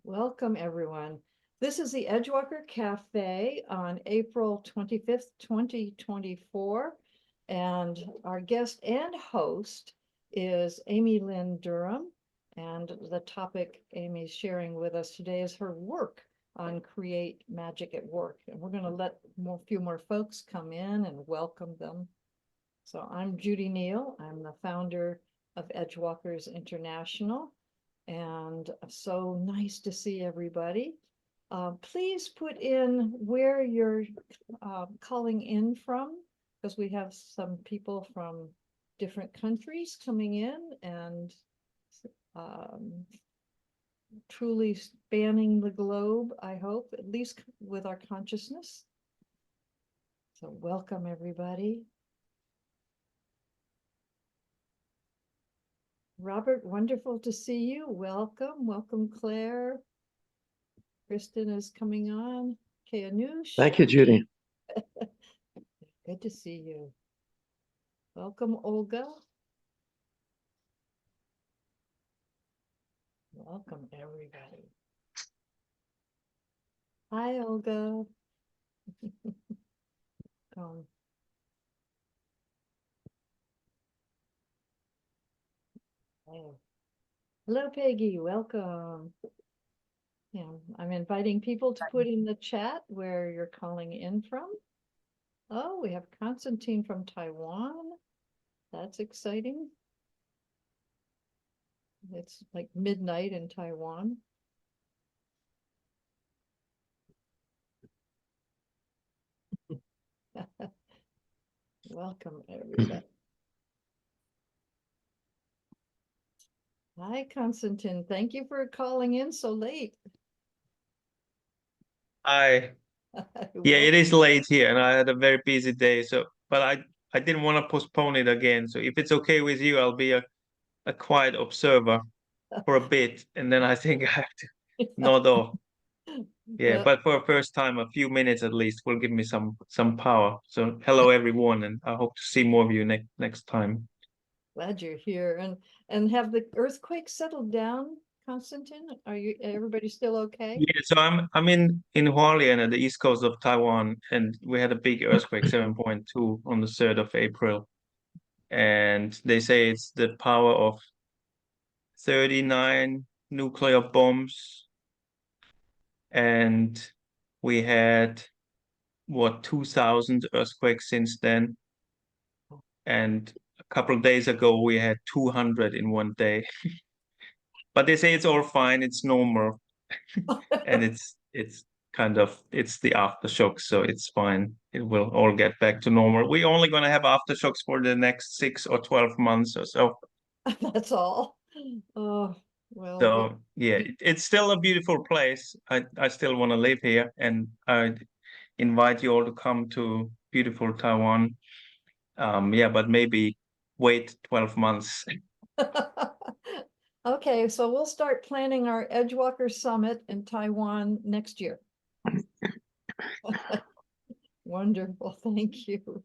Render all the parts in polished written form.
Welcome, everyone. This is the Edgewalker Cafe on April 25th, 2024. And our guest and host is Amy Lynn Durham. And the topic Amy's sharing with us today is her work on Create Magic at Work. And we're going to let a few more folks come in and welcome them. So I'm Judy Neal. I'm the founder of Edgewalkers International. And so nice to see everybody. Please put in where you're calling in from, because we have some people from different countries coming in and truly spanning the globe, I hope, at least with our consciousness. So welcome, everybody. Robert, wonderful to see you. Welcome. Welcome, Claire. Kristen is coming on. Kayanush. Thank you, Judy. Good to see you. Welcome, Olga. Welcome, everybody. Hi, Olga. Hey. Hello, Peggy. Welcome. Yeah, I'm inviting people to put in the chat where you're calling in from. Oh, we have Constantine from Taiwan. That's exciting. It's like midnight in Taiwan. Welcome, everybody. Hi, Constantine. Thank you for calling in so late. Hi. Yeah, it is late here, and I had a very busy day. But I didn't want to postpone it again. So if it's okay with you, I'll be a quiet observer for a bit, and then I think I have to nod off. Yeah, but for a first time, a few minutes at least will give me some power. So hello, everyone, and I hope to see more of you next time. Glad you're here. And have the earthquake settled down, Constantine? Are you everybody still okay? Yeah, so I'm in Hualien at the east coast of Taiwan, and we had a big earthquake, 7.2 on the 3rd of April. And they say it's the power of 39 nuclear bombs. And we had, 2,000 earthquakes since then. And a couple of days ago, we had 200 in one day. But they say it's all fine, it's normal. And it's the aftershocks, so it's fine. It will all get back to normal. We're only going to have aftershocks for the next 6 or 12 months or so. That's all. Oh, well. So yeah, it's still a beautiful place. I still want to live here, and I invite you all to come to beautiful Taiwan. Yeah, but maybe wait 12 months. Okay, so we'll start planning our Edgewalker Summit in Taiwan next year. Wonderful, thank you.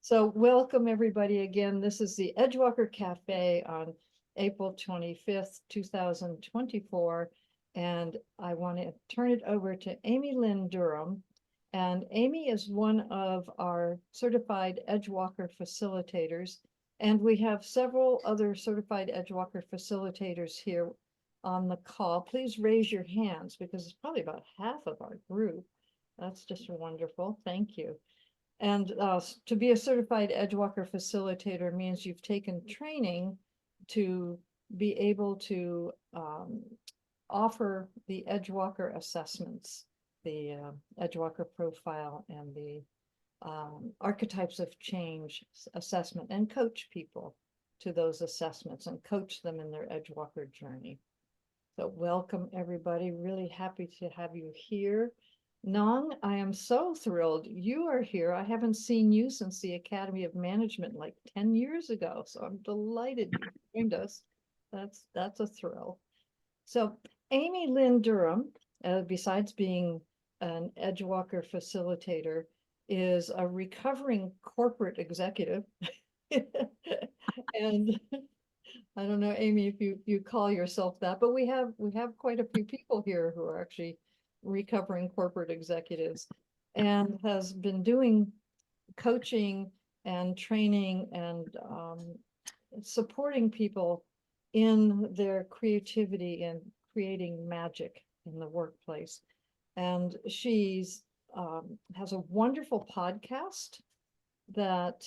So welcome everybody again. This is the Edgewalker Cafe on April 25th, 2024. And I want to turn it over to Amy Lynn Durham. And Amy is one of our certified Edgewalker facilitators. And we have several other certified Edgewalker facilitators here on the call. Please raise your hands because it's probably about half of our group. That's just wonderful. Thank you. And to be a certified Edgewalker facilitator means you've taken training to be able to offer the Edgewalker assessments, the Edgewalker profile and the archetypes of change assessment, and coach people to those assessments and coach them in their Edgewalker journey. So welcome everybody, really happy to have you here. Nong, I am so thrilled you are here. I haven't seen you since the Academy of Management like 10 years ago, so I'm delighted you joined us. That's a thrill. So Amy Lynn Durham, besides being an Edgewalker facilitator, is a recovering corporate executive and I don't know, Amy, if you call yourself that, but we have quite a few people here who are actually recovering corporate executives and has been doing coaching and training and supporting people in their creativity and creating magic in the workplace. And she's has a wonderful podcast that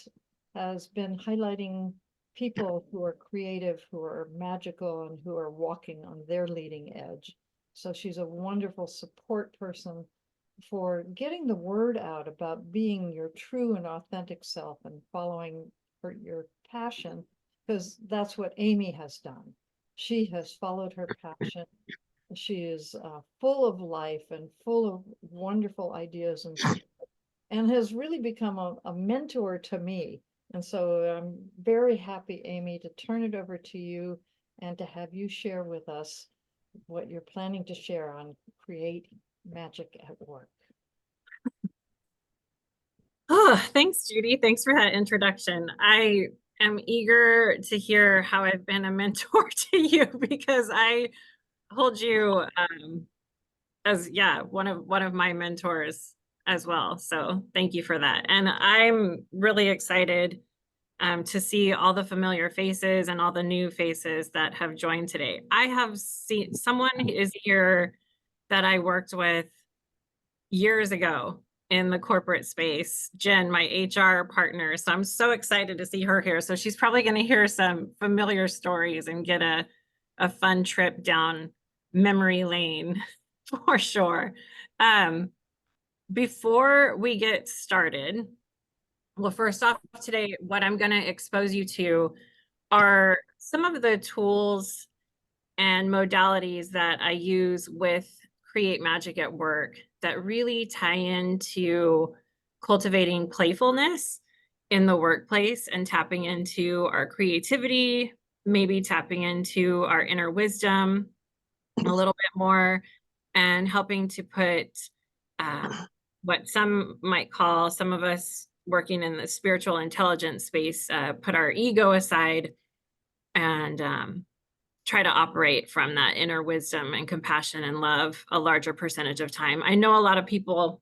has been highlighting people who are creative, who are magical, and who are walking on their leading edge. So she's a wonderful support person for getting the word out about being your true and authentic self and following your passion, because that's what Amy has done. She has followed her passion. She is full of life and full of wonderful ideas and has really become a mentor to me. And so I'm very happy, Amy, to turn it over to you and to have you share with us what you're planning to share on Create Magic at Work. Oh, thanks, Judy. Thanks for that introduction. I am eager to hear how I've been a mentor to you because I hold you as one of my mentors as well. So thank you for that. And I'm really excited to see all the familiar faces and all the new faces that have joined today. I have seen someone is here that I worked with years ago in the corporate space, Jen, my HR partner. So I'm so excited to see her here. So she's probably going to hear some familiar stories and get a fun trip down memory lane for sure. Before we get started, well, first off today, what I'm going to expose you to are some of the tools and modalities that I use with Create Magic at Work that really tie into cultivating playfulness in the workplace and tapping into our creativity, maybe tapping into our inner wisdom a little bit more, and helping to put what some might call, some of us working in the spiritual intelligence space, put our ego aside and try to operate from that inner wisdom and compassion and love a larger percentage of time. I know a lot of people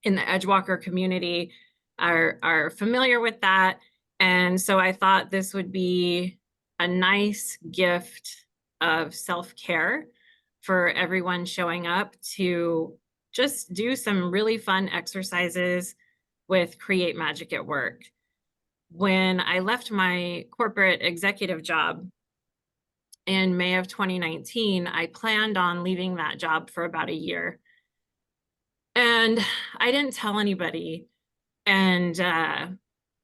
in the Edgewalker community are familiar with that. And so I thought this would be a nice gift of self-care for everyone showing up to just do some really fun exercises with Create Magic at Work. When I left my corporate executive job in May of 2019, I planned on leaving that job for about a year. And I didn't tell anybody. And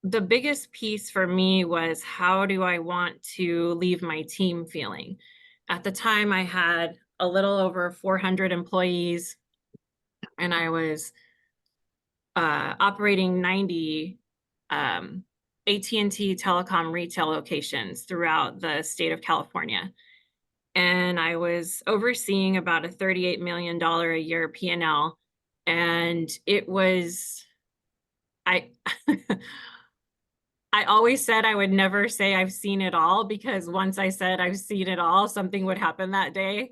the biggest piece for me was, how do I want to leave my team feeling? At the time, I had a little over 400 employees, and I was operating 90 AT&T telecom retail locations throughout the state of California. And I was overseeing about a $38 million a year P&L. And it was, I always said I would never say I've seen it all, because once I said I've seen it all, something would happen that day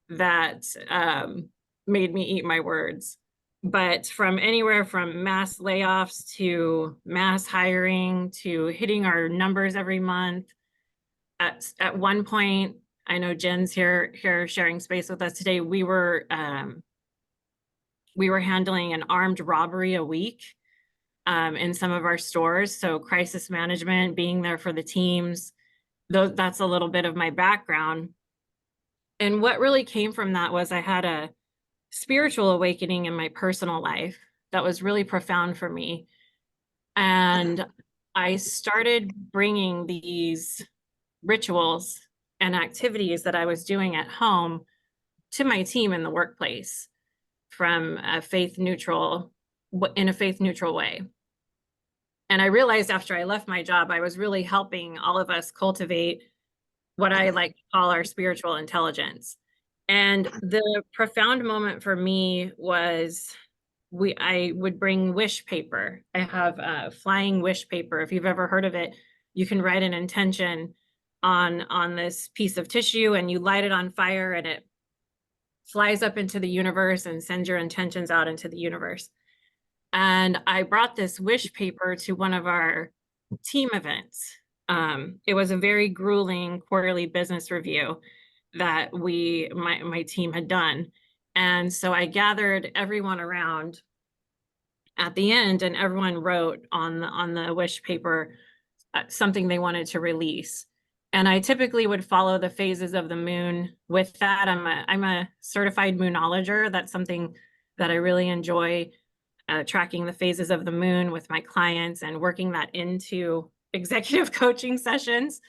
that made me eat my words. But from anywhere from mass layoffs to mass hiring to hitting our numbers every month, at one point, I know Jen's here sharing space with us today, we were handling an armed robbery a week in some of our stores. So crisis management, being there for the teams, that's a little bit of my background. And what really came from that was I had a spiritual awakening in my personal life that was really profound for me. And I started bringing these rituals and activities that I was doing at home to my team in the workplace from in a faith neutral way. And I realized after I left my job, I was really helping all of us cultivate what I like to call our spiritual intelligence. And the profound moment for me was I would bring wish paper. I have flying wish paper. If you've ever heard of it, you can write an intention on this piece of tissue, and you light it on fire, and it flies up into the universe and sends your intentions out into the universe. And I brought this wish paper to one of our team events. It was a very grueling quarterly business review that my team had done. And so I gathered everyone around at the end, and everyone wrote on the wish paper something they wanted to release. And I typically would follow the phases of the moon with that. I'm a certified moonologer. That's something that I really enjoy, tracking the phases of the moon with my clients and working that into executive coaching sessions.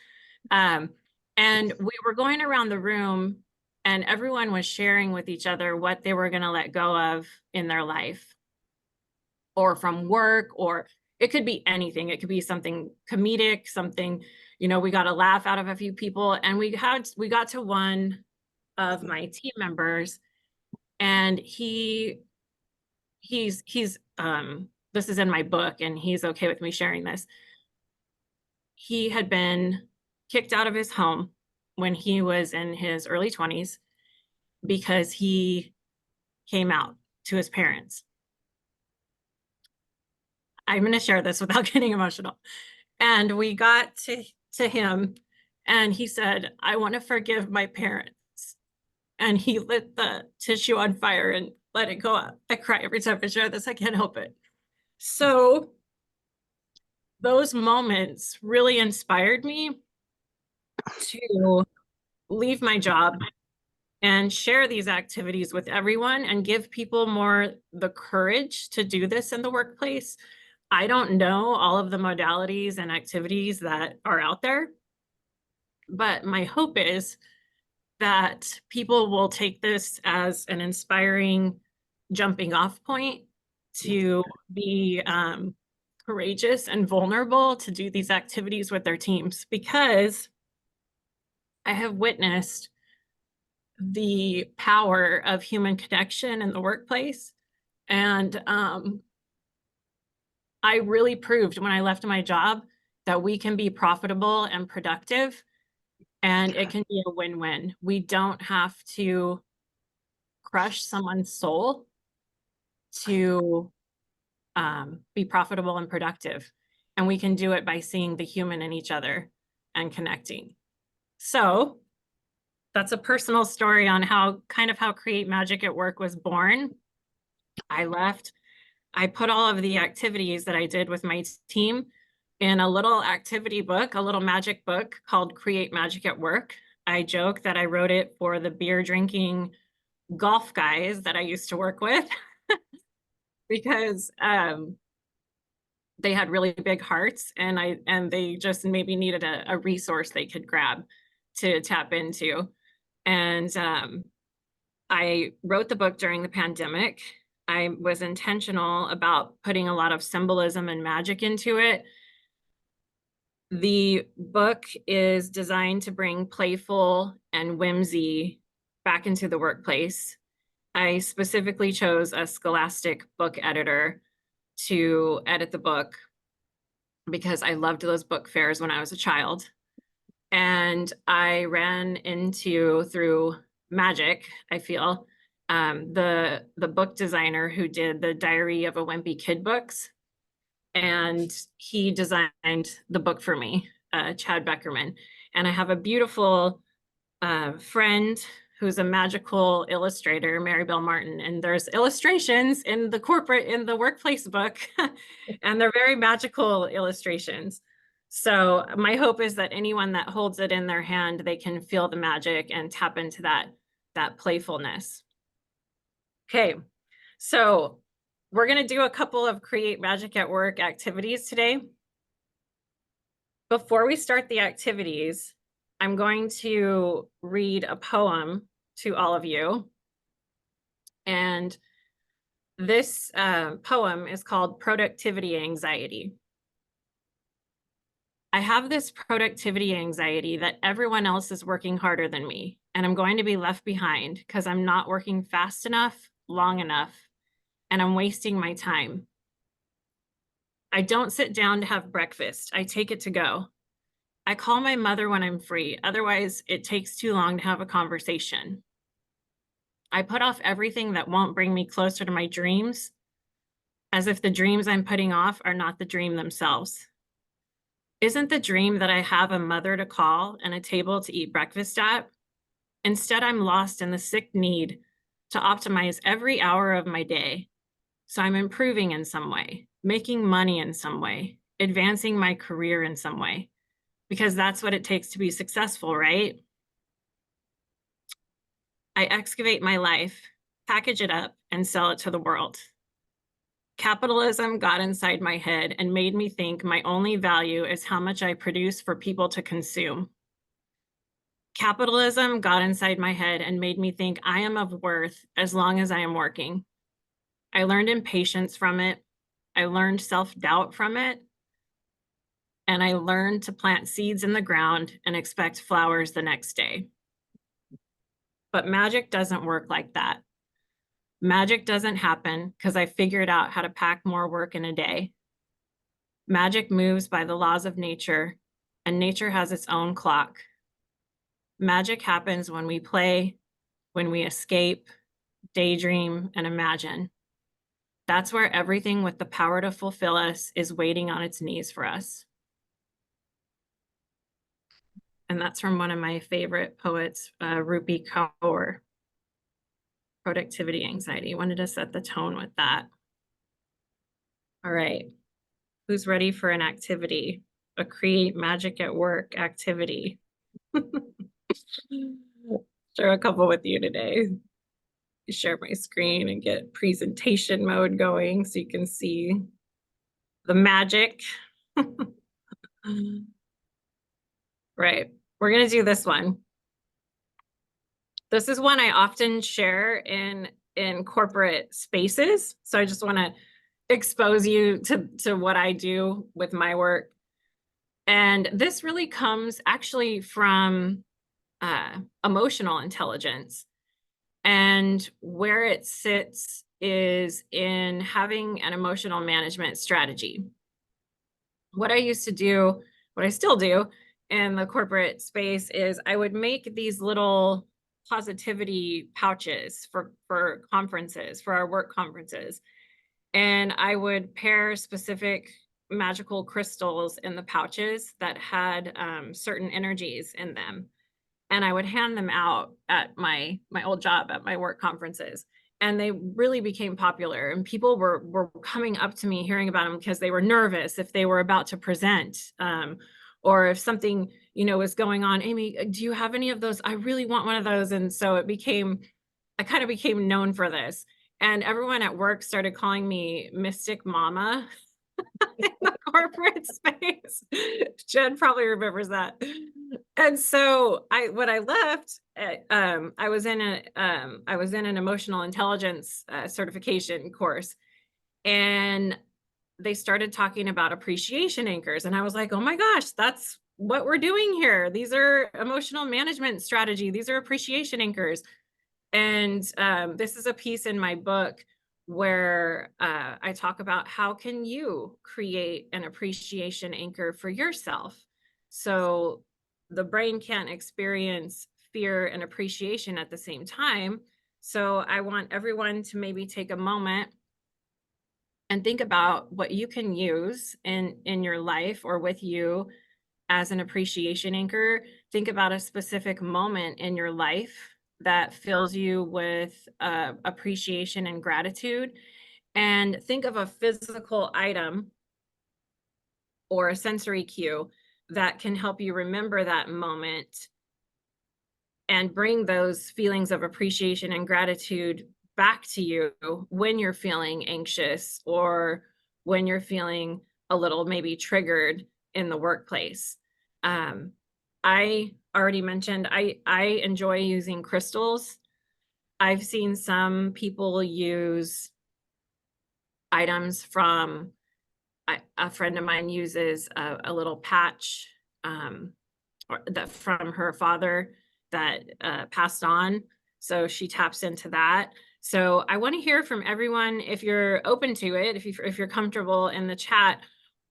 And we were going around the room, and everyone was sharing with each other what they were going to let go of in their life, or from work, or it could be anything. It could be something comedic, something, we got a laugh out of a few people. And we got to one of my team members, and he's this is in my book, and he's okay with me sharing this. He had been kicked out of his home when he was in his early 20s because he came out to his parents. I'm going to share this without getting emotional. And we got to him, and he said, I want to forgive my parents. And he lit the tissue on fire and let it go up. I cry every time I share this. I can't help it. So those moments really inspired me to leave my job and share these activities with everyone and give people more the courage to do this in the workplace. I don't know all of the modalities and activities that are out there, but my hope is that people will take this as an inspiring jumping off point to be courageous and vulnerable to do these activities with their teams, because I have witnessed the power of human connection in the workplace. And I really proved when I left my job that we can be profitable and productive, and it can be a win-win. We don't have to crush someone's soul to be profitable and productive. And we can do it by seeing the human in each other and connecting. So that's a personal story on how Create Magic at Work was born. I left. I put all of the activities that I did with my team in a little activity book, a little magic book called Create Magic at Work. I joke that I wrote it for the beer drinking golf guys that I used to work with because they had really big hearts, and they just maybe needed a resource they could grab to tap into. And I wrote the book during the pandemic. I was intentional about putting a lot of symbolism and magic into it. The book is designed to bring playful and whimsy back into the workplace. I specifically chose a Scholastic book editor to edit the book because I loved those book fairs when I was a child. And I ran into, through magic, I feel, the book designer who did the Diary of a Wimpy Kid books. And he designed the book for me, Chad Beckerman. And I have a beautiful friend who's a magical illustrator, Mary Bell Martin. And there's illustrations in the workplace book, and they're very magical illustrations. So my hope is that anyone that holds it in their hand, they can feel the magic and tap into that playfulness. Okay, so we're going to do a couple of Create Magic at Work activities today. Before we start the activities, I'm going to read a poem to all of you. And this poem is called Productivity Anxiety. I have this productivity anxiety that everyone else is working harder than me, and I'm going to be left behind because I'm not working fast enough, long enough, and I'm wasting my time. I don't sit down to have breakfast. I take it to go. I call my mother when I'm free. Otherwise, it takes too long to have a conversation. I put off everything that won't bring me closer to my dreams, as if the dreams I'm putting off are not the dream themselves. Isn't the dream that I have a mother to call and a table to eat breakfast at? Instead, I'm lost in the sick need to optimize every hour of my day. So I'm improving in some way, making money in some way, advancing my career in some way, because that's what it takes to be successful, right? I excavate my life, package it up, and sell it to the world. Capitalism got inside my head and made me think my only value is how much I produce for people to consume. Capitalism got inside my head and made me think I am of worth as long as I am working. I learned impatience from it. I learned self-doubt from it. And I learned to plant seeds in the ground and expect flowers the next day. But magic doesn't work like that. Magic doesn't happen because I figured out how to pack more work in a day. Magic moves by the laws of nature, and nature has its own clock. Magic happens when we play, when we escape, daydream, and imagine. That's where everything with the power to fulfill us is waiting on its knees for us. And that's from one of my favorite poets, Rupi Kaur. Productivity anxiety. Wanted to set the tone with that. All right. Who's ready for an activity? A create magic at work activity. Share a couple with you today. Share my screen and get presentation mode going so you can see the magic. Right. We're going to do this one. This is one I often share in corporate spaces. So I just want to expose you to what I do with my work. And this really comes actually from emotional intelligence. And where it sits is in having an emotional management strategy. What I used to do, what I still do in the corporate space is I would make these little positivity pouches for conferences, for our work conferences. And I would pair specific magical crystals in the pouches that had certain energies in them. And I would hand them out at my old job at my work conferences. And they really became popular. And people were coming up to me hearing about them because they were nervous if they were about to present. Or if something, was going on. Amy, do you have any of those? I really want one of those. And so I kind of became known for this. And everyone at work started calling me Mystic Mama in the corporate space. Jen probably remembers that. And so when I left, I was in an emotional intelligence certification course, and they started talking about appreciation anchors. And I was like, oh my gosh, that's what we're doing here. These are emotional management strategy. These are appreciation anchors. And this is a piece in my book where I talk about how can you create an appreciation anchor for yourself. So the brain can't experience fear and appreciation at the same time. So I want everyone to maybe take a moment and think about what you can use in your life or with you as an appreciation anchor. Think about a specific moment in your life that fills you with appreciation and gratitude, and think of a physical item or a sensory cue that can help you remember that moment and bring those feelings of appreciation and gratitude back to you when you're feeling anxious or when you're feeling a little maybe triggered in the workplace. I already mentioned I enjoy using crystals. I've seen some people use items from, a friend of mine uses a little patch that from her father that passed on. So she taps into that. So I want to hear from everyone, if you're open to it, if you're comfortable in the chat,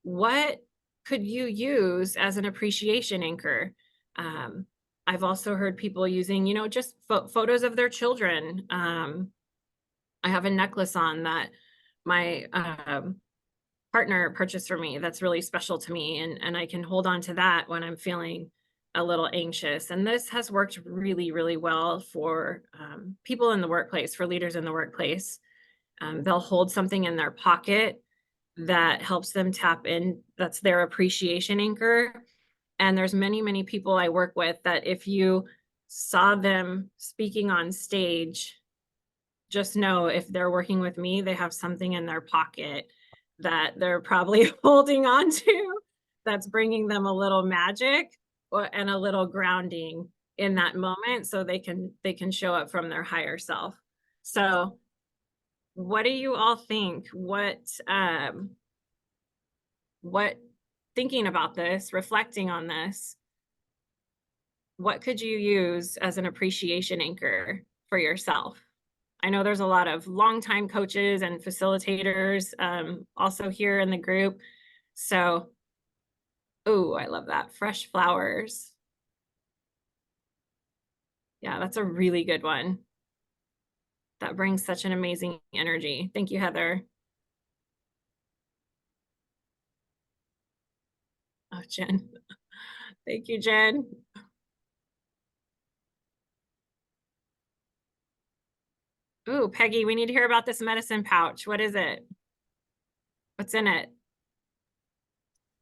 what could you use as an appreciation anchor? I've also heard people using, you know, just photos of their children. I have a necklace on that my partner purchased for me that's really special to me, and I can hold on to that when I'm feeling a little anxious. And this has worked really, really well for people in the workplace, for leaders in the workplace. They'll hold something in their pocket that helps them tap in. That's their appreciation anchor. And there's many, many people I work with that if you saw them speaking on stage, just know if they're working with me, they have something in their pocket that they're probably holding on to that's bringing them a little magic and a little grounding in that moment, so they can show up from their higher self. So what do you all think? What thinking about this, reflecting on this, what could you use as an appreciation anchor for yourself? I know there's a lot of longtime coaches and facilitators also here in the group. So, oh, I love that. Fresh flowers. Yeah, that's a really good one. That brings such an amazing energy. Thank you, Heather. Oh, Jen. Thank you, Jen. Ooh, Peggy, we need to hear about this medicine pouch. What is it? What's in it?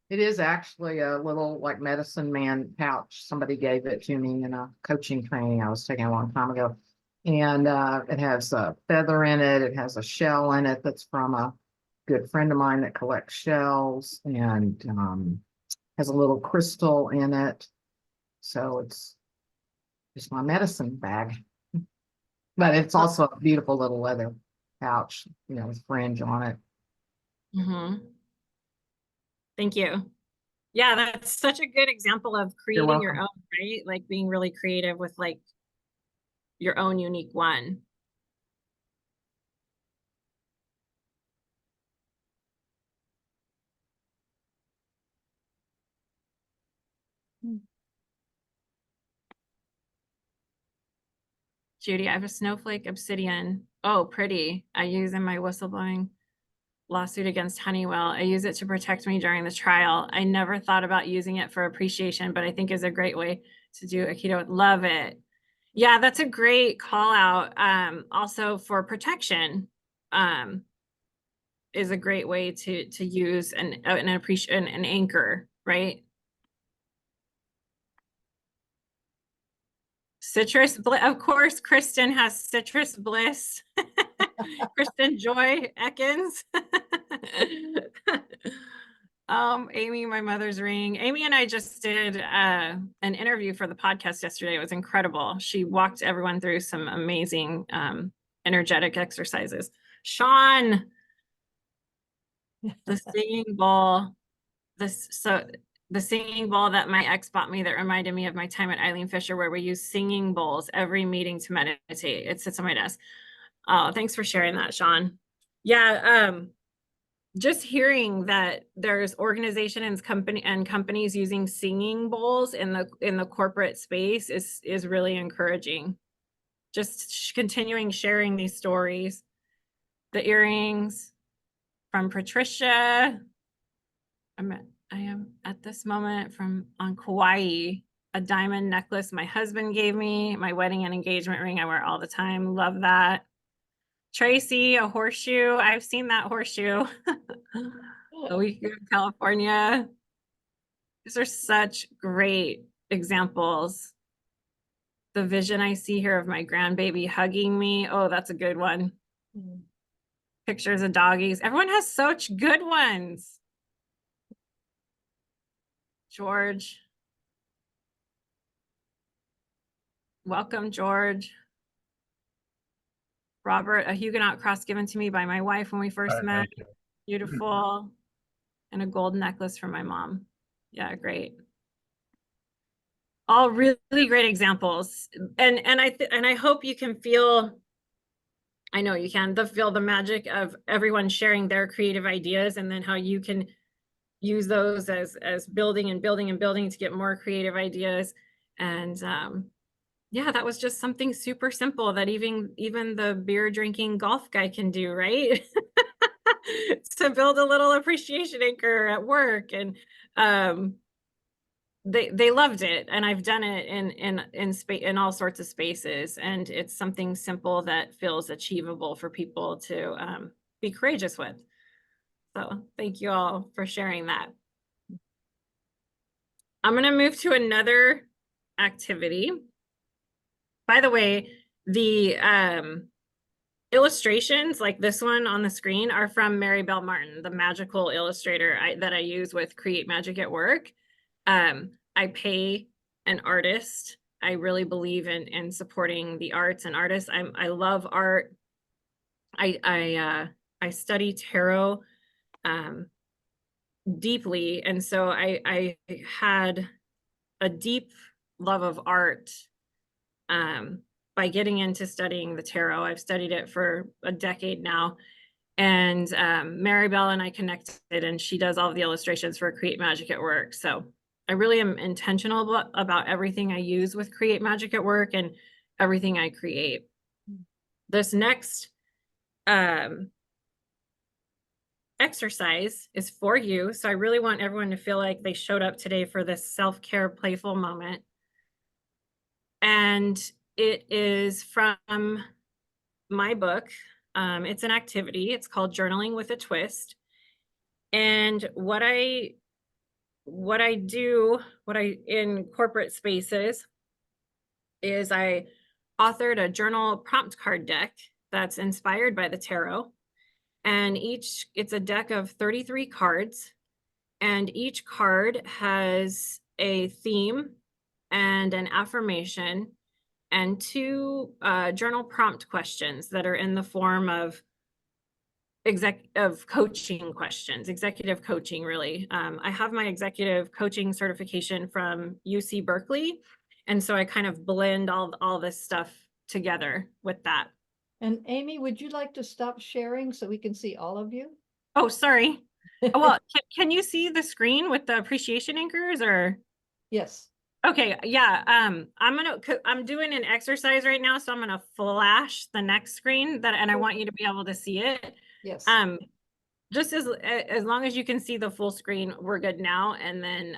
It is actually a little like medicine man pouch. Somebody gave it to me in a coaching training I was taking a long time ago. And it has a feather in it. It has a shell in it that's from a good friend of mine that collects shells, and has a little crystal in it. So it's just my medicine bag. But it's also a beautiful little leather pouch, you know, with fringe on it. Mm-hmm. Thank you. Yeah, that's such a good example of creating your welcome. own, right? Like being really creative with like your own unique one. Judy, I have a snowflake obsidian. Oh, pretty. I use in my whistleblowing lawsuit against Honeywell. I use it to protect me during the trial. I never thought about using it for appreciation, but I think is a great way to do Aikido. Love it. Yeah, that's a great call out. Also for protection, is a great way to use an appreciation, an anchor, right? Citrus, of course, Kristen has citrus bliss. Kristen Joy Ekins. Amy, my mother's ring. Amy and I just did an interview for the podcast yesterday. It was incredible. She walked everyone through some amazing energetic exercises. Sean, the singing bowl. The singing bowl that my ex bought me that reminded me of my time at Eileen Fisher, where we use singing bowls every meeting to meditate. It sits on my desk. Oh, thanks for sharing that, Sean. Yeah, just hearing that there's organizations and companies using singing bowls in the corporate space is really encouraging. Just continuing sharing these stories. The earrings from Patricia. I am at this moment on Kauai, a diamond necklace my husband gave me, my wedding and engagement ring I wear all the time. Love that. Tracy, a horseshoe. I've seen that horseshoe. A week in California. These are such great examples. The vision I see here of my grandbaby hugging me. Oh, that's a good one. Pictures of doggies. Everyone has such good ones. George. Welcome, George. Robert, a Huguenot cross given to me by my wife when we first met. Beautiful. And a gold necklace from my mom. Yeah, great. All really great examples. And I hope you can feel, I know you can, feel the magic of everyone sharing their creative ideas, and then how you can use those as building and building and building to get more creative ideas. And yeah, that was just something super simple that even the beer drinking golf guy can do, right? To build a little appreciation anchor at work. And they loved it, and I've done it in all sorts of spaces, and it's something simple that feels achievable for people to be courageous with. So thank you all for sharing that. I'm going to move to another activity. By the way, the illustrations like this one on the screen are from Mary Bell Martin, the magical illustrator that I use with Create Magic at Work. I pay an artist. I really believe in supporting the arts and artists. I love art. I study tarot deeply, and so I had a deep love of art by getting into studying the tarot. I've studied it for a decade now. And Mary Bell and I connected, and she does all of the illustrations for Create Magic at Work. So I really am intentional about everything I use with Create Magic at Work and everything I create. This next exercise is for you. So I really want everyone to feel like they showed up today for this self-care playful moment. And it is from my book. It's an activity. It's called Journaling with a Twist. And what I do in corporate spaces is I authored a journal prompt card deck that's inspired by the tarot. And it's a deck of 33 cards, and each card has a theme and an affirmation and two journal prompt questions that are in the form of coaching questions, executive coaching, really. I have my executive coaching certification from UC Berkeley. And so I kind of blend all this stuff together with that. And Amy, would you like to stop sharing so we can see all of you? Oh, sorry. Well, can you see the screen with the appreciation anchors or? Yes. Okay, yeah. I'm doing an exercise right now, so I'm gonna flash the next screen and I want you to be able to see it. Yes. Just as long as you can see the full screen, we're good now. And then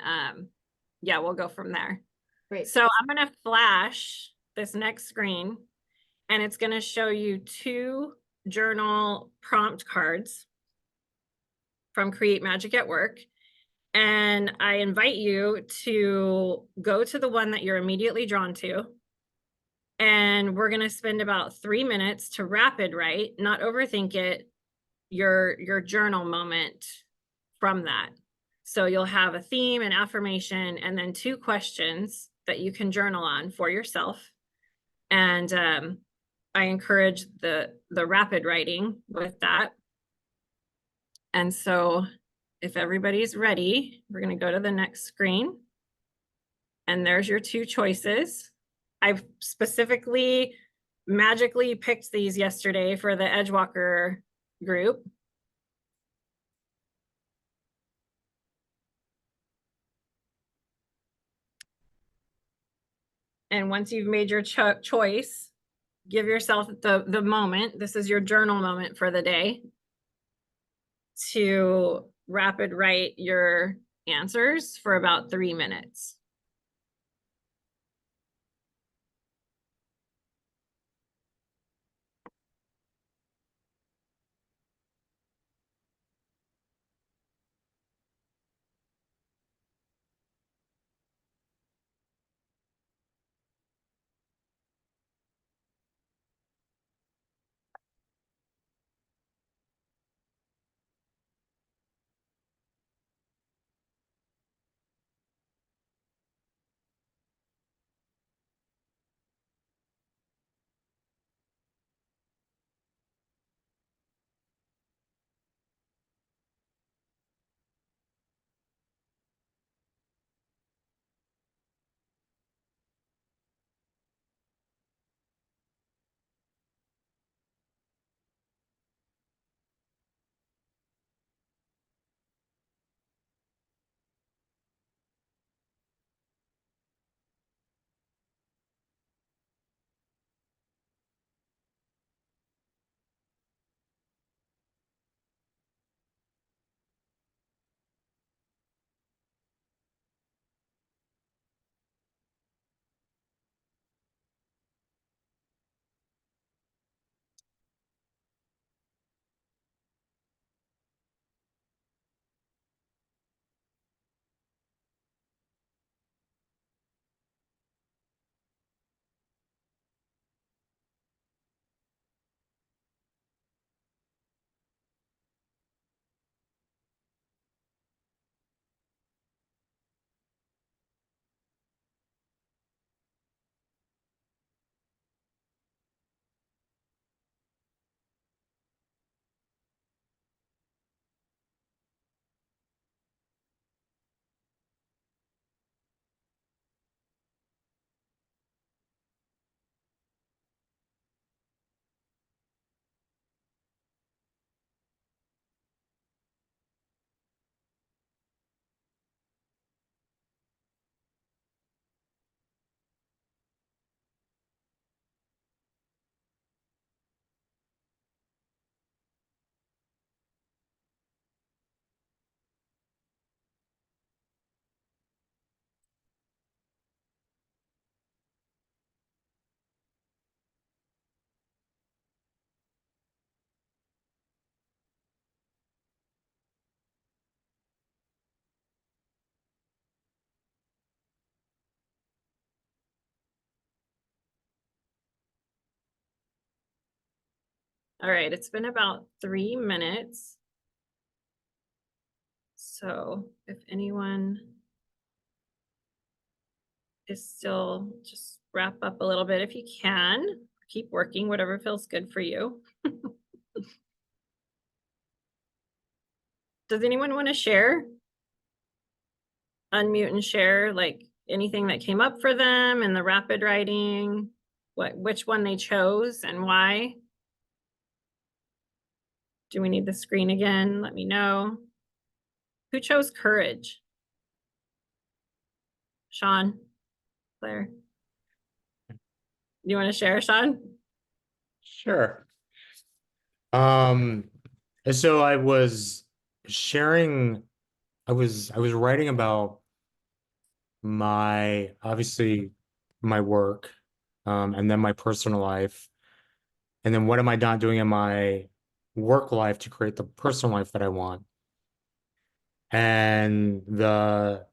yeah, we'll go from there. Great. So I'm gonna flash this next screen, and it's gonna show you two journal prompt cards from Create Magic at Work. And I invite you to go to the one that you're immediately drawn to. And we're going to spend about 3 minutes to rapid write, not overthink it, your journal moment from that. So you'll have a theme, an affirmation, and then two questions that you can journal on for yourself. And I encourage the rapid writing with that. And so if everybody's ready, we're going to go to the next screen. And there's your two choices. I've specifically magically picked these yesterday for the Edgewalker group. And once you've made your choice, give yourself the moment. This is your journal moment for the day to rapid write your answers for about 3 minutes. All right, it's been about 3 minutes. So if anyone is still, just wrap up a little bit if you can. Keep working, whatever feels good for you. Does anyone want to share? Unmute and share, like anything that came up for them in the rapid writing, which one they chose and why. Do we need the screen again? Let me know. Who chose courage? Sean, Claire. You want to share, Sean? Sure. And so I was sharing, I was writing about obviously my work, and then my personal life, and then what am I not doing in my work life to create the personal life that I want. And the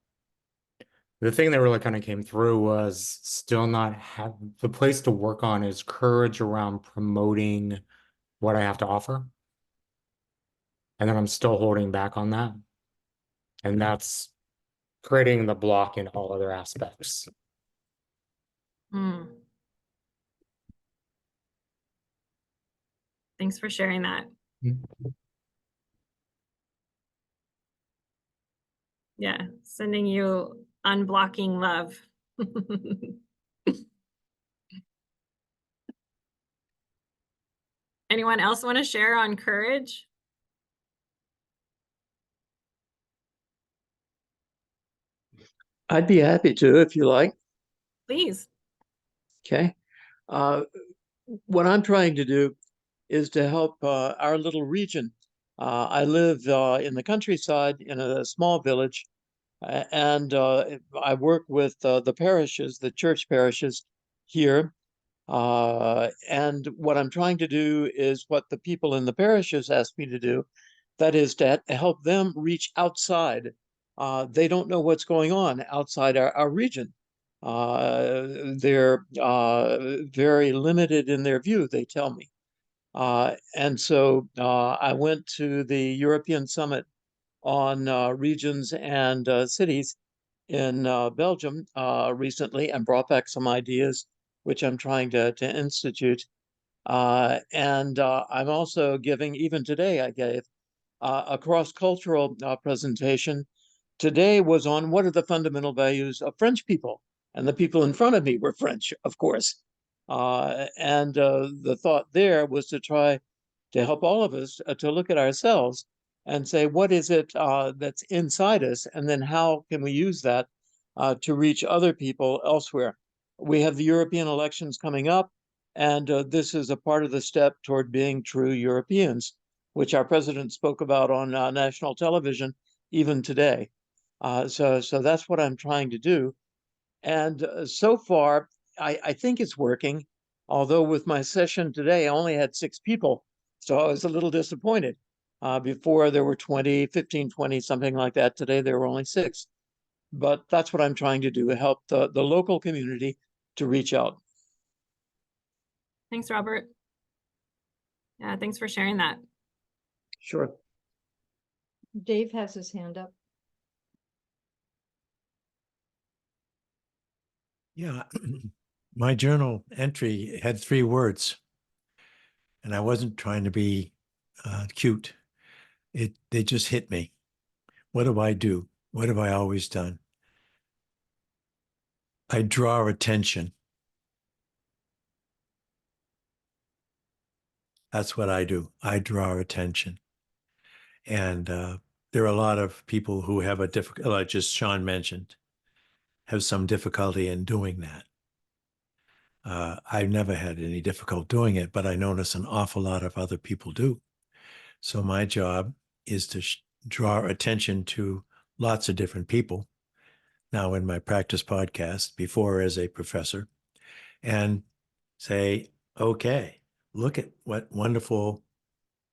thing that really kind of came through was still not have the place to work on is courage around promoting what I have to offer. And then I'm still holding back on that. And that's creating the block in all other aspects. Thanks for sharing that. Yeah, sending you unblocking love. Anyone else want to share on courage? I'd be happy to, if you like. Please. Okay. What I'm trying to do is to help our little region. I live in the countryside in a small village, and I work with the parishes, the church parishes here. And what I'm trying to do is what the people in the parishes ask me to do. That is to help them reach outside. They don't know what's going on outside our region. They're very limited in their view, they tell me. And so I went to the European Summit on regions and cities in Belgium recently and brought back some ideas, which I'm trying to institute. And I'm also giving, even today I gave a cross-cultural presentation. Today was on what are the fundamental values of French people? And the people in front of me were French, of course. And the thought there was to try to help all of us to look at ourselves and say, what is it that's inside us? And then how can we use that to reach other people elsewhere? We have the European elections coming up, and this is a part of the step toward being true Europeans, which our president spoke about on national television even today. So that's what I'm trying to do. And so far, I think it's working. Although with my session today, I only had 6 people. So I was a little disappointed. Before there were 20, 15, 20, something like that. Today, there were only 6. But that's what I'm trying to do, help the local community to reach out. Thanks, Robert. Yeah, thanks for sharing that. Sure. Dave has his hand up. Yeah, my journal entry had 3 words, and I wasn't trying to be cute. They just hit me. What do I do? What have I always done? I draw attention. That's what I do. I draw attention. And there are a lot of people who have a difficult, like just Sean mentioned, have some difficulty in doing that. I've never had any difficulty doing it, but I notice an awful lot of other people do. So my job is to draw attention to lots of different people. Now in my practice podcast, before as a professor, and say, okay, look at what wonderful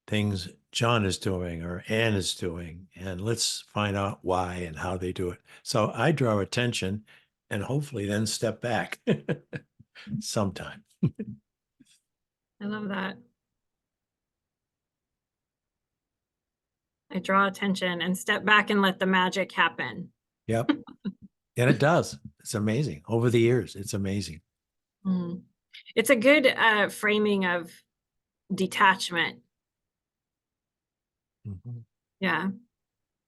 things John is doing or Ann is doing, and let's find out why and how they do it. So I draw attention and hopefully then step back sometime. I love that. I draw attention and step back and let the magic happen. Yep. And it does. It's amazing. Over the years, it's amazing. Mm. It's a good framing of detachment. Mhm. Yeah.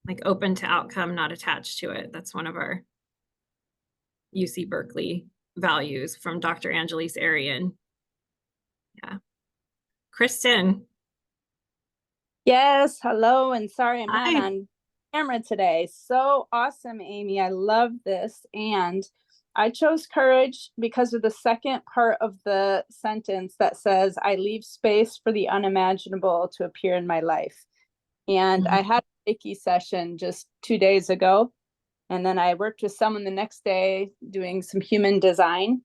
Like open to outcome, not attached to it. That's one of our UC Berkeley values from Dr. Angelise Arian. Yeah. Kristen. Yes, hello, and sorry I'm not Hi. on camera today. So awesome, Amy. I love this. And I chose courage because of the second part of the sentence that says, I leave space for the unimaginable to appear in my life. And I had a Reiki session just 2 days ago. And then I worked with someone the next day doing some human design.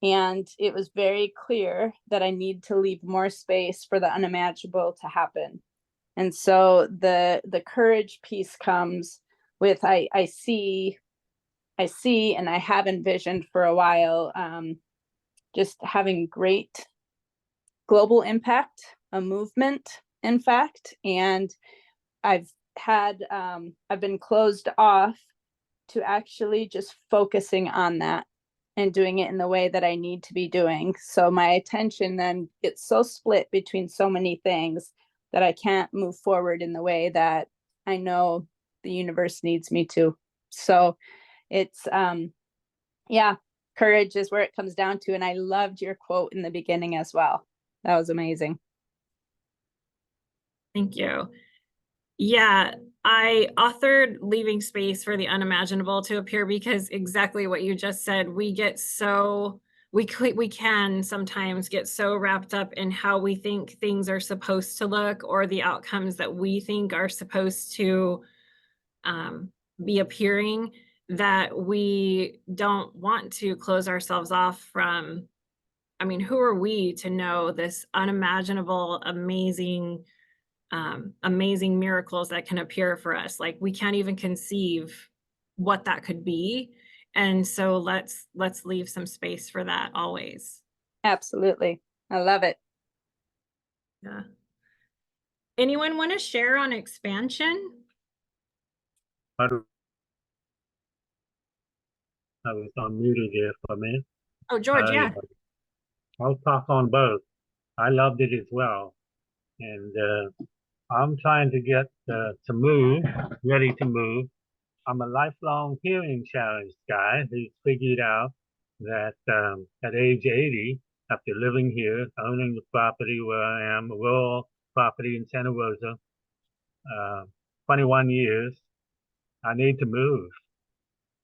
And it was very clear that I need to leave more space for the unimaginable to happen. And so the courage piece comes with I see and I have envisioned for a while just having great global impact, a movement, in fact. And I've been closed off to actually just focusing on that and doing it in the way that I need to be doing. So my attention then gets so split between so many things that I can't move forward in the way that I know the universe needs me to. So it's yeah, courage is where it comes down to. And I loved your quote in the beginning as well. That was amazing. Thank you. Yeah, I authored Leaving Space for the Unimaginable to appear because exactly what you just said, we get so, we can sometimes get so wrapped up in how we think things are supposed to look or the outcomes that we think are supposed to be appearing that we don't want to close ourselves off from. I mean, who are we to know this unimaginable, amazing miracles that can appear for us? Like we can't even conceive what that could be. And so let's leave some space for that always. Absolutely. I love it. Yeah. Anyone want to share on expansion? I was unmuted there for a minute. Oh, George, yeah. I'll talk on both. I loved it as well. And I'm trying to get to move, ready to move. I'm a lifelong hearing challenged guy who's figured out that at age 80, after living here, owning the property where I am, a rural property in Santa Rosa, 21 years, I need to move.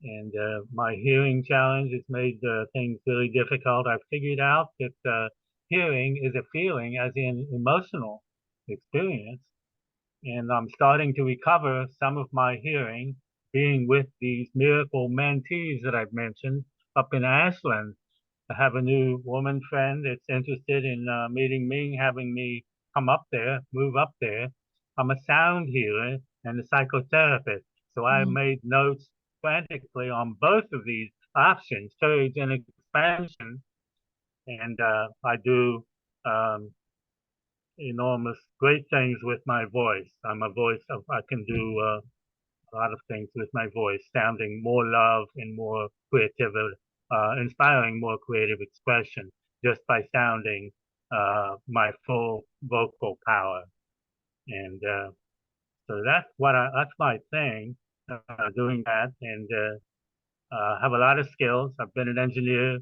And my hearing challenge has made things really difficult. I've figured out that hearing is a feeling, as in emotional experience. And I'm starting to recover some of my hearing, being with these miracle mentees that I've mentioned up in Ashland. I have a new woman friend that's interested in meeting me, having me come up there, move up there. I'm a sound healer and a psychotherapist. So I made notes frantically on both of these options, courage and expansion. And I do enormous, great things with my voice. I'm a voice of, I can do a lot of things with my voice, sounding more love and more creativity, inspiring more creative expression just by sounding my full vocal power. And so that's my thing, doing that, and have a lot of skills. I've been an engineer,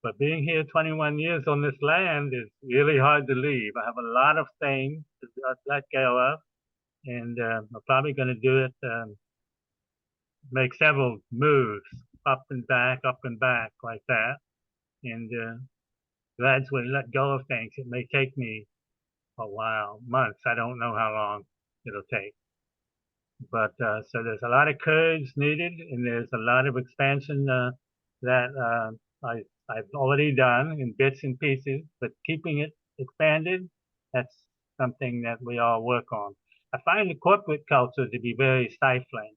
but being here 21 years on this land is really hard to leave. I have a lot of things to let go of, and I'm probably going to do it, make several moves up and back like that, and gradually let go of things. It may take me a while, months. I don't know how long it'll take. But so there's a lot of courage needed, and there's a lot of expansion that I've already done in bits and pieces, but keeping it expanded, that's something that we all work on. I find the corporate culture to be very stifling.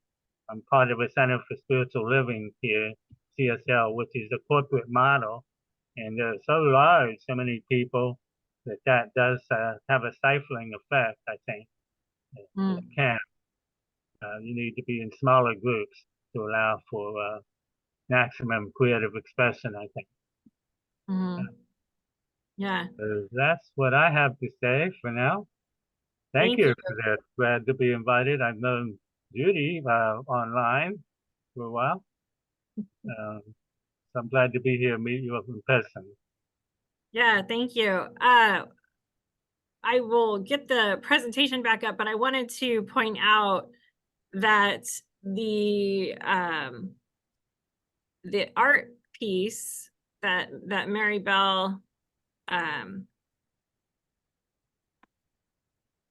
I'm part of a Center for Spiritual Living here, CSL, which is a corporate model, and they're so large, so many people, that does have a stifling effect, I think. Mm. a camp. You need to be in smaller groups to allow for maximum creative expression, I think. Mhm. Yeah. So that's what I have to say for now. Thank Thank you you. for that. Glad to be invited. I've known Judy online for a while. So I'm glad to be here, meet you up in person. Yeah, thank you. I will get the presentation back up, but I wanted to point out that the art piece that Mary Bell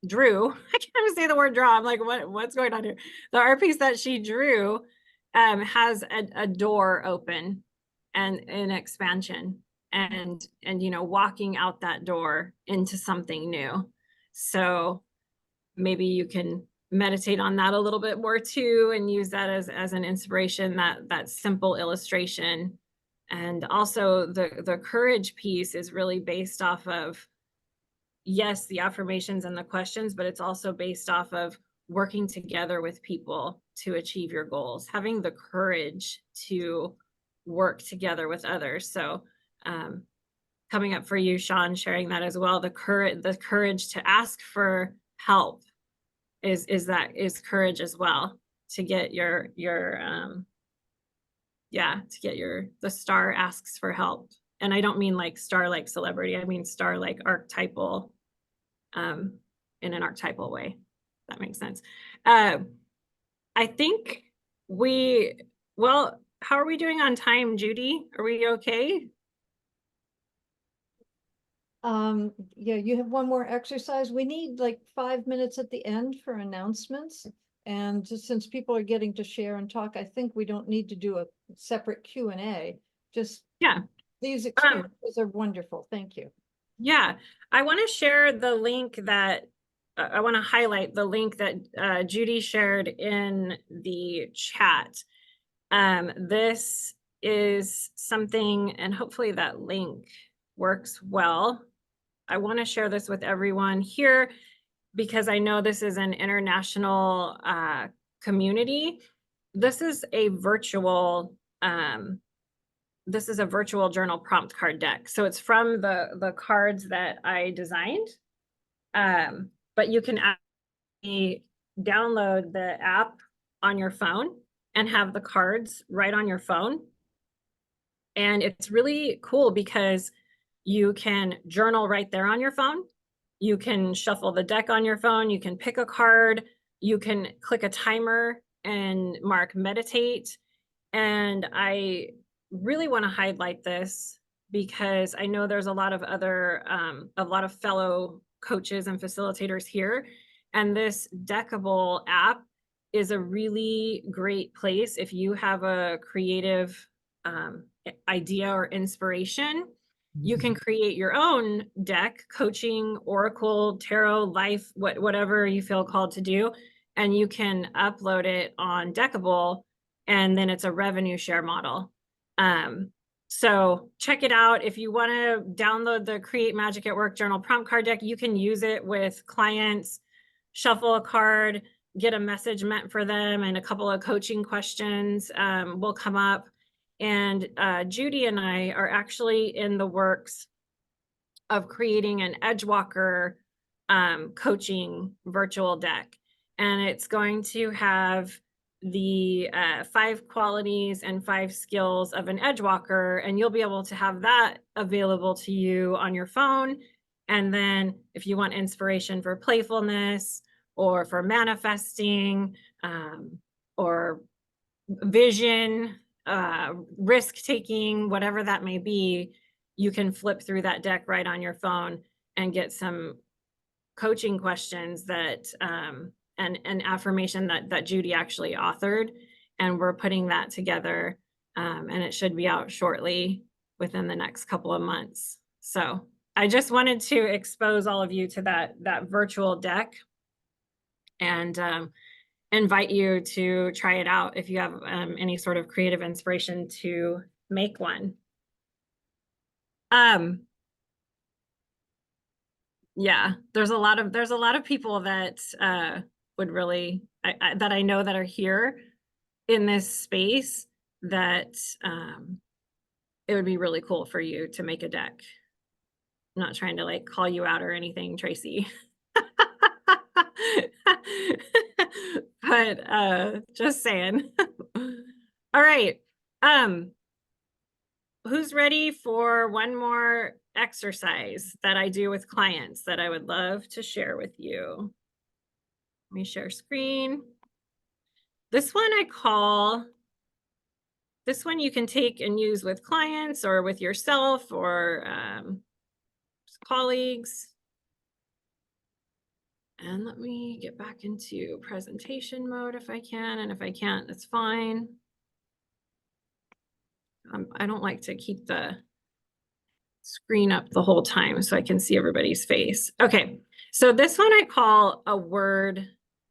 drew, I can't even say the word draw. I'm like, what's going on here? The art piece that she drew has a door open and an expansion, and you know, walking out that door into something new. So maybe you can meditate on that a little bit more too, and use that as an inspiration, that simple illustration. And also the courage piece is really based off of, yes, the affirmations and the questions, but it's also based off of working together with people to achieve your goals, having the courage to work together with others. So coming up for you, Sean, sharing that as well, the courage to ask for help is courage as well, to get the star asks for help. And I don't mean like star like celebrity, I mean star like archetypal, in an archetypal way. That makes sense. I think how are we doing on time, Judy? Are we okay? Yeah, you have one more exercise. We need like 5 minutes at the end for announcements. And just since people are getting to share and talk, I think we don't need to do a separate Q&A. Just, Yeah. these experiences are wonderful. Thank you. Yeah, I want to share the link that I want to highlight the link that Judy shared in the chat. This is something, and hopefully that link works well. I want to share this with everyone here because I know this is an international community. This is a virtual journal prompt card deck. So it's from the cards that I designed. But you can actually download the app on your phone and have the cards right on your phone. And it's really cool because you can journal right there on your phone. You can shuffle the deck on your phone. You can pick a card. You can click a timer and mark meditate. And I really want to highlight this because I know there's a lot of fellow coaches and facilitators here. And this Deckable app is a really great place if you have a creative idea or inspiration. You can create your own deck, coaching, oracle, tarot, life, whatever you feel called to do. And you can upload it on Deckable, and then it's a revenue share model. So check it out. If you want to download the Create Magic at Work Journal Prompt Card Deck, you can use it with clients, shuffle a card, get a message meant for them, and a couple of coaching questions will come up. And Judy and I are actually in the works of creating an Edgewalker coaching virtual deck. And it's going to have the 5 qualities and 5 skills of an Edgewalker, and you'll be able to have that available to you on your phone. And then if you want inspiration for playfulness or for manifesting or vision, risk taking, whatever that may be, you can flip through that deck right on your phone and get some coaching questions that and affirmation that Judy actually authored, and we're putting that together, and it should be out shortly within the next couple of months. So I just wanted to expose all of you to that virtual deck, and invite you to try it out if you have any sort of creative inspiration to make one. yeah, there's a lot of people that would really that I know that are here in this space that it would be really cool for you to make a deck. I'm not trying to like call you out or anything, Tracy. But just saying. All right. Who's ready for one more exercise that I do with clients that I would love to share with you? Let me share screen. This one you can take and use with clients or with yourself or colleagues. And let me get back into presentation mode if I can, and if I can't, that's fine. I don't like to keep the screen up the whole time so I can see everybody's face. Okay, so this one I call a word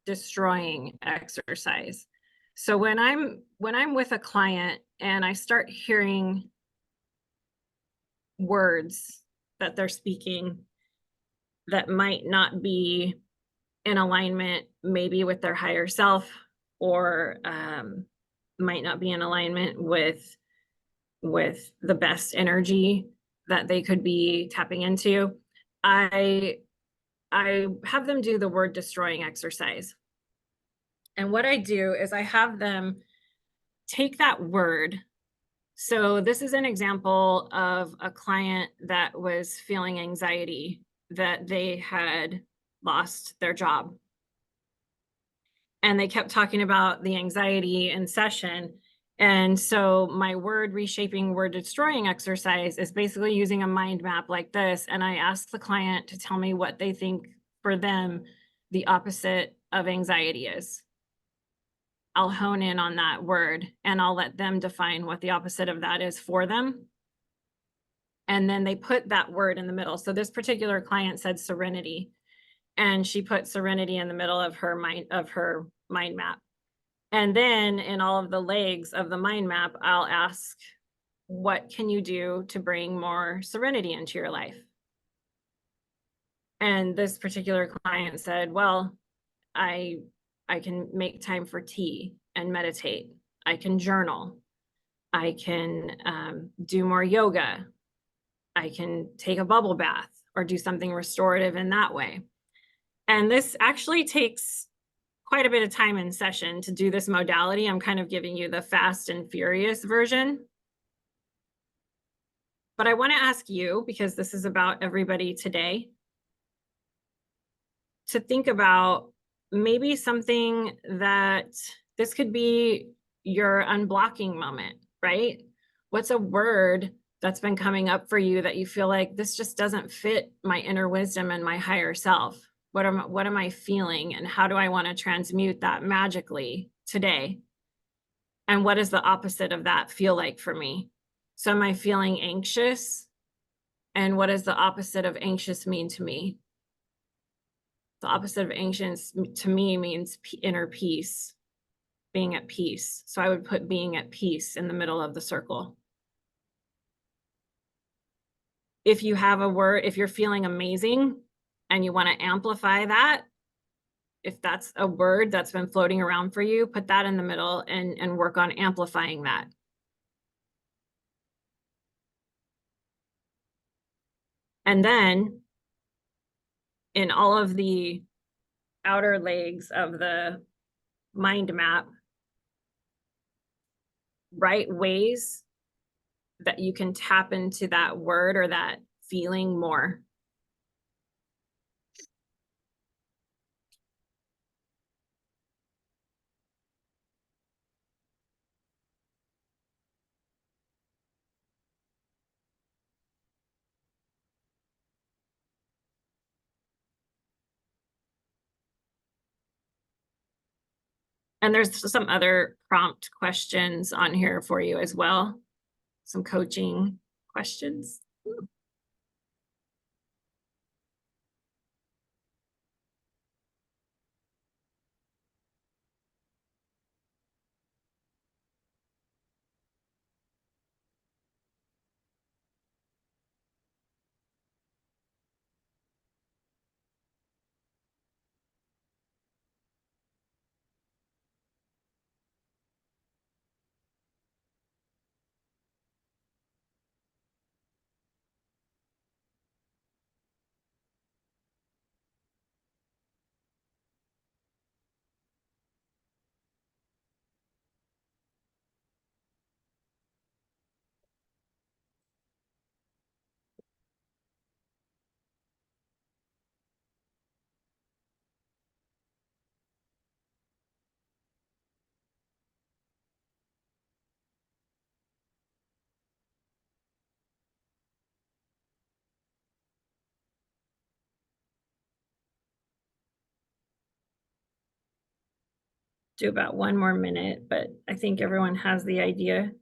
destroying exercise. So when I'm with a client and I start hearing words that they're speaking that might not be in alignment maybe with their higher self, or might not be in alignment with the best energy that they could be tapping into, I have them do the word destroying exercise. And what I do is I have them take that word. So this is an example of a client that was feeling anxiety that they had lost their job. And they kept talking about the anxiety in session. And so my word reshaping, word destroying exercise is basically using a mind map like this. And I ask the client to tell me what they think for them the opposite of anxiety is. I'll hone in on that word and I'll let them define what the opposite of that is for them. And then they put that word in the middle. So this particular client said serenity, and she put serenity in the middle of her mind map. And then in all of the legs of the mind map, I'll ask, what can you do to bring more serenity into your life? And this particular client said, well, I can make time for tea and meditate. I can journal. I can do more yoga. I can take a bubble bath or do something restorative in that way. And this actually takes quite a bit of time in session to do this modality. I'm kind of giving you the fast and furious version. But I want to ask you, because this is about everybody today, to think about maybe something that this could be your unblocking moment, right? What's a word that's been coming up for you that you feel like this just doesn't fit my inner wisdom and my higher self? What am I feeling, and how do I want to transmute that magically today? And what does the opposite of that feel like for me? So am I feeling anxious? And what does the opposite of anxious mean to me? The opposite of anxious to me means inner peace, being at peace. So I would put being at peace in the middle of the circle. If you have a word, if you're feeling amazing and you want to amplify that, if that's a word that's been floating around for you, put that in the middle and work on amplifying that. And then in all of the outer legs of the mind map, write ways that you can tap into that word or that feeling more. And there's some other prompt questions on here for you as well. Some coaching questions. do about 1 more minute, but I think everyone has the idea.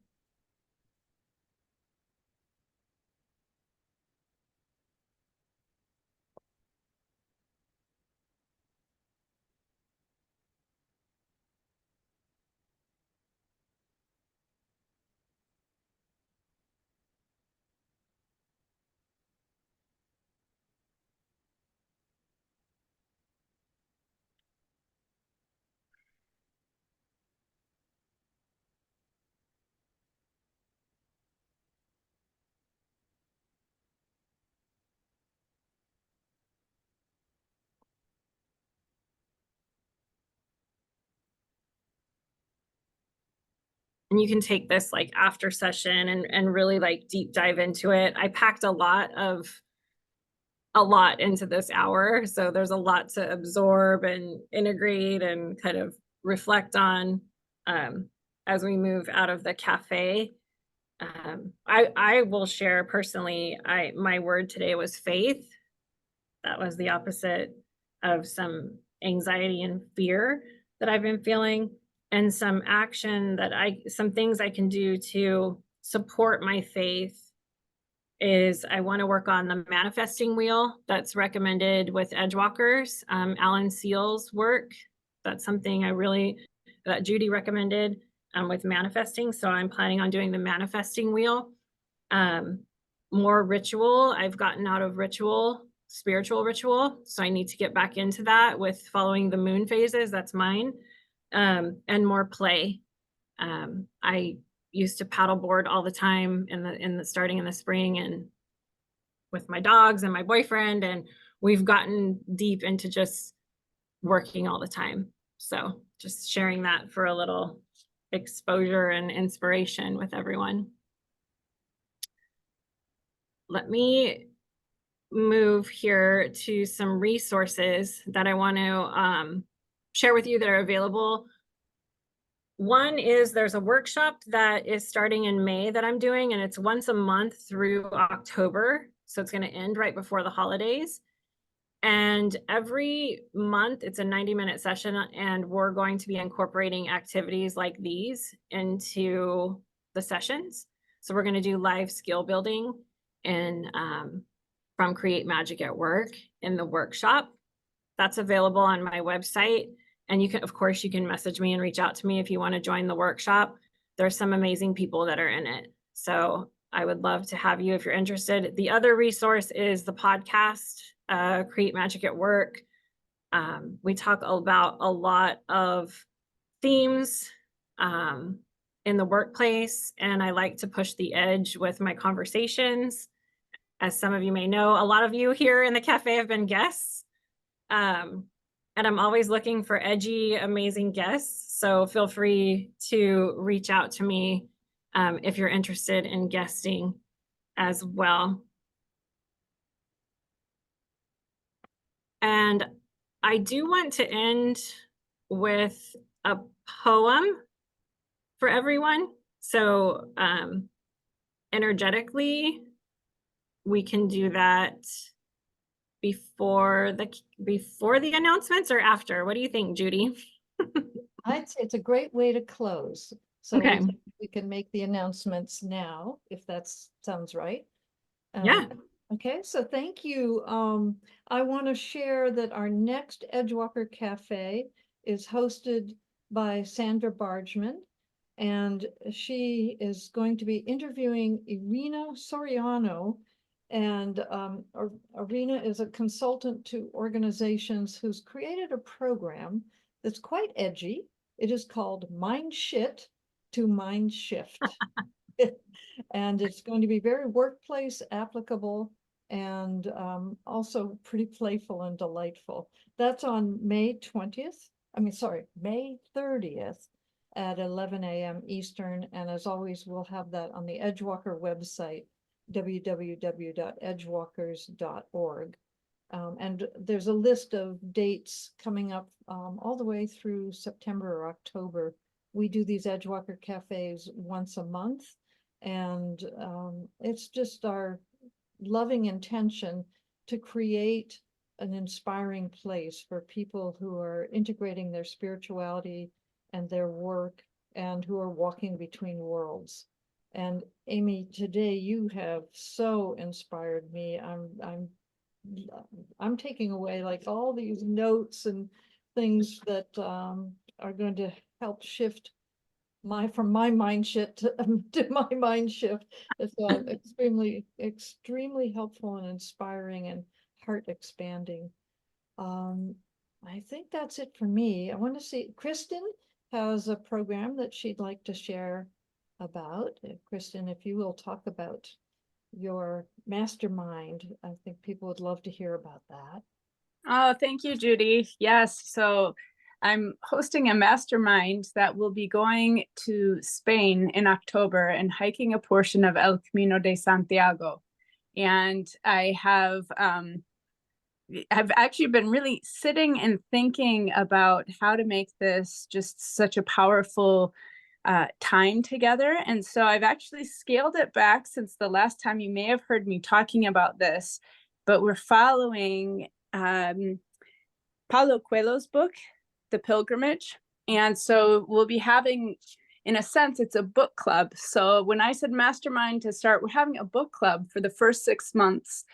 And you can take this like after session and really like deep dive into it. I packed a lot into this hour. So there's a lot to absorb and integrate and kind of reflect on as we move out of the cafe. I will share personally, my word today was faith. That was the opposite of some anxiety and fear that I've been feeling, and some action some things I can do to support my faith is I want to work on the manifesting wheel that's recommended with Edgewalkers, Alan Seal's work. That's something that Judy recommended with manifesting. So I'm planning on doing the manifesting wheel. More ritual. I've gotten out of spiritual ritual. So I need to get back into that with following the moon phases. That's mine. And more play. I used to paddleboard all the time starting in the spring and with my dogs and my boyfriend, and we've gotten deep into just working all the time. So just sharing that for a little exposure and inspiration with everyone. Let me move here to some resources that I want to share with you that are available. One is there's a workshop that is starting in May that I'm doing, and it's once a month through October. So it's going to end right before the holidays. And every month it's a 90-minute session, and we're going to be incorporating activities like these into the sessions. So we're going to do live skill building and from Create Magic at Work in the workshop. That's available on my website. And you can, of course, you can message me and reach out to me if you want to join the workshop. There's some amazing people that are in it. So I would love to have you if you're interested. The other resource is the podcast, Create Magic at Work. We talk about a lot of themes in the workplace, and I like to push the edge with my conversations. As some of you may know, a lot of you here in the cafe have been guests. And I'm always looking for edgy, amazing guests. So feel free to reach out to me if you're interested in guesting as well. And I do want to end with a poem for everyone. So energetically, we can do that before the announcements or after? What do you think, Judy? I'd say it's a great way to close. So Okay. we can make the announcements now, if that sounds right. Yeah. Okay, so thank you. I want to share that our next Edgewalker Cafe is hosted by Sandra Bargman, and she is going to be interviewing Irina Soriano. And Irina is a consultant to organizations who's created a program that's quite edgy. It is called Mind Shit to Mind Shift. And it's going to be very workplace applicable and also pretty playful and delightful. That's on May 30th at 11 a.m. Eastern. And as always, we'll have that on the Edgewalker website, www.edgewalkers.org. And there's a list of dates coming up all the way through September or October. We do these Edgewalker cafes once a month, and it's just our loving intention to create an inspiring place for people who are integrating their spirituality and their work, and who are walking between worlds. And Amy, today you have so inspired me. I'm taking away like all these notes and things that are going to help shift from my mind shift to my mind shift. It's extremely helpful and inspiring and heart expanding. I think that's it for me. I want to see, Kristen has a program that she'd like to share about. Kristen, if you will talk about your mastermind, I think people would love to hear about that. Oh, thank you, Judy. Yes, so I'm hosting a mastermind that will be going to Spain in October and hiking a portion of El Camino de Santiago. And I've actually been really sitting and thinking about how to make this just such a powerful time together. And so I've actually scaled it back since the last time you may have heard me talking about this, but we're following Paulo Coelho's book, The Pilgrimage. And so we'll be having, in a sense, it's a book club. So when I said mastermind to start, we're having a book club for the first 6 months,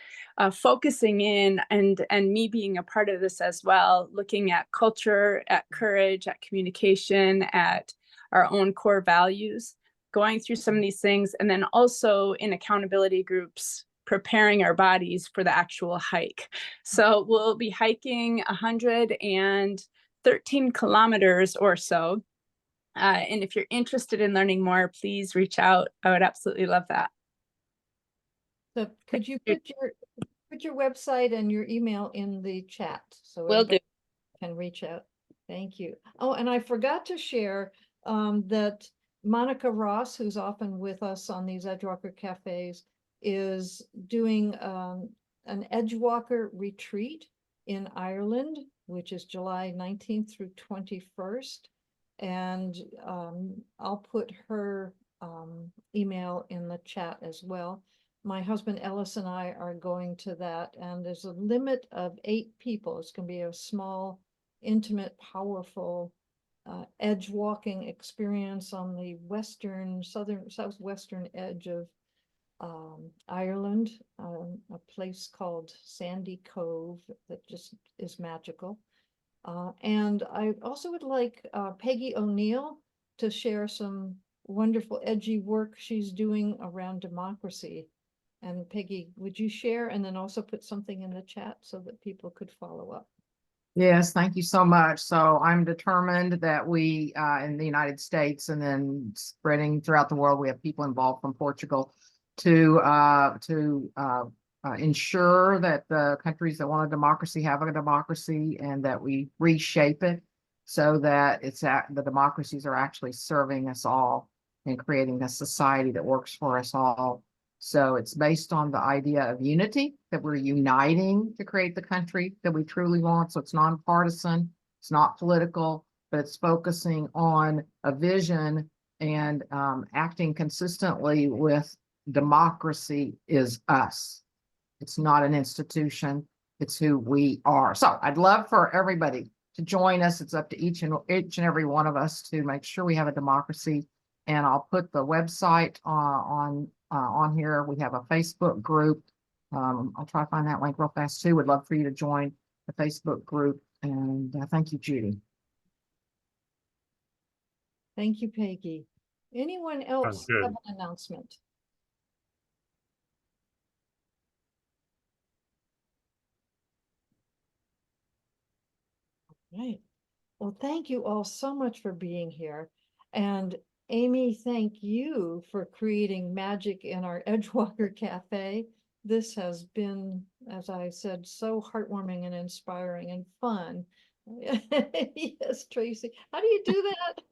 focusing in and me being a part of this as well, looking at culture, at courage, at communication, at our own core values, going through some of these things, and then also in accountability groups, preparing our bodies for the actual hike. So we'll be hiking 113 kilometers or so. And if you're interested in learning more, please reach out. I would absolutely love that. So could you put your website and your email in the chat so Will do. can reach out? Thank you. Oh, and I forgot to share that Monica Ross, who's often with us on these Edgewalker cafes, is doing an Edgewalker retreat in Ireland, which is July 19th through 21st. And I'll put her email in the chat as well. My husband Ellis and I are going to that, and there's a limit of 8 people. It's going to be a small, intimate, powerful edge walking experience on the southwestern edge of Ireland, a place called Sandy Cove that just is magical. And I also would like Peggy O'Neill to share some wonderful edgy work she's doing around democracy. And Peggy, would you share and then also put something in the chat so that people could follow up? Yes, thank you so much. So I'm determined that we, in the United States and then spreading throughout the world, we have people involved from Portugal to ensure that the countries that want a democracy have a democracy, and that we reshape it so that the democracies are actually serving us all and creating a society that works for us all. So it's based on the idea of unity, that we're uniting to create the country that we truly want. So it's nonpartisan, it's not political, but it's focusing on a vision and acting consistently with democracy is us. It's not an institution, it's who we are. So I'd love for everybody to join us. It's up to each and every one of us to make sure we have a democracy. And I'll put the website on here. We have a Facebook group. I'll try to find that link real fast too. Would love for you to join the Facebook group. And thank you, Judy. Thank you, Peggy. Anyone else good. have an announcement? Right. Well, thank you all so much for being here. And Amy, thank you for creating magic in our Edgewalker Cafe. This has been, as I said, so heartwarming and inspiring and fun. Yes, Tracy. How do you do that?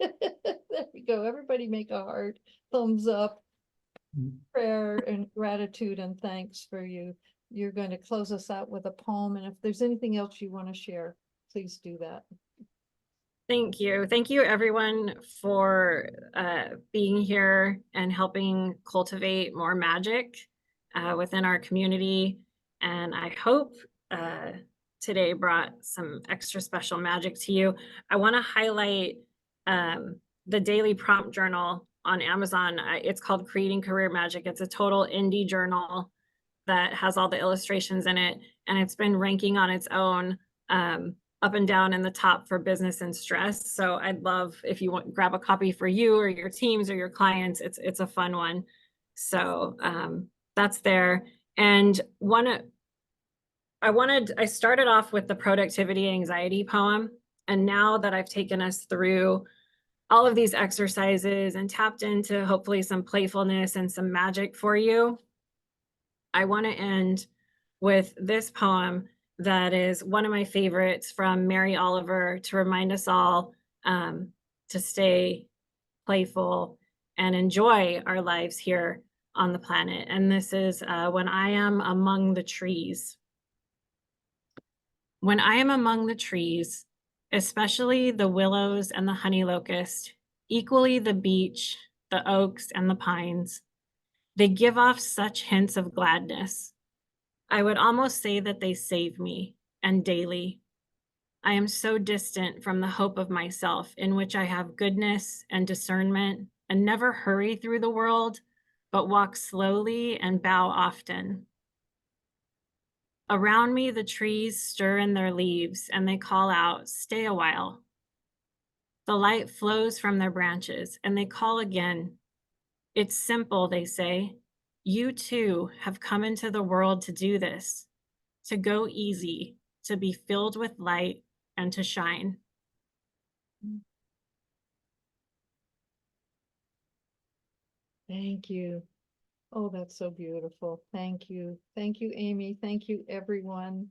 There we go. Everybody make a heart, thumbs up, prayer and gratitude and thanks for you. You're going to close us out with a poem. And if there's anything else you want to share, please do that. Thank you. Thank you everyone for being here and helping cultivate more magic within our community. And I hope today brought some extra special magic to you. I want to highlight the daily prompt journal on Amazon. It's called Creating Career Magic. It's a total indie journal that has all the illustrations in it, and it's been ranking on its own up and down in the top for business and stress. So I'd love if you want grab a copy for you or your teams or your clients. It's a fun one. So that's there. And I started off with the productivity anxiety poem, and now that I've taken us through all of these exercises and tapped into hopefully some playfulness and some magic for you, I want to end with this poem that is one of my favorites from Mary Oliver to remind us all to stay playful and enjoy our lives here on the planet. And this is When I Am Among the Trees. When I am among the trees, especially the willows and the honey locust, equally the beech, the oaks, and the pines, they give off such hints of gladness. I would almost say that they save me, and daily. I am so distant from the hope of myself, in which I have goodness and discernment, and never hurry through the world, but walk slowly and bow often. Around me, the trees stir in their leaves, and they call out, "Stay a while." The light flows from their branches, and they call again. It's simple, they say. You too have come into the world to do this, to go easy, to be filled with light, and to shine. Thank you. Oh, that's so beautiful. Thank you. Thank you, Amy. Thank you, everyone.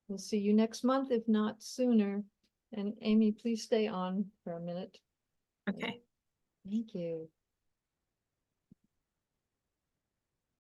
We'll see you next month, if not sooner. And Amy, please stay on for a minute. Okay. Thank you.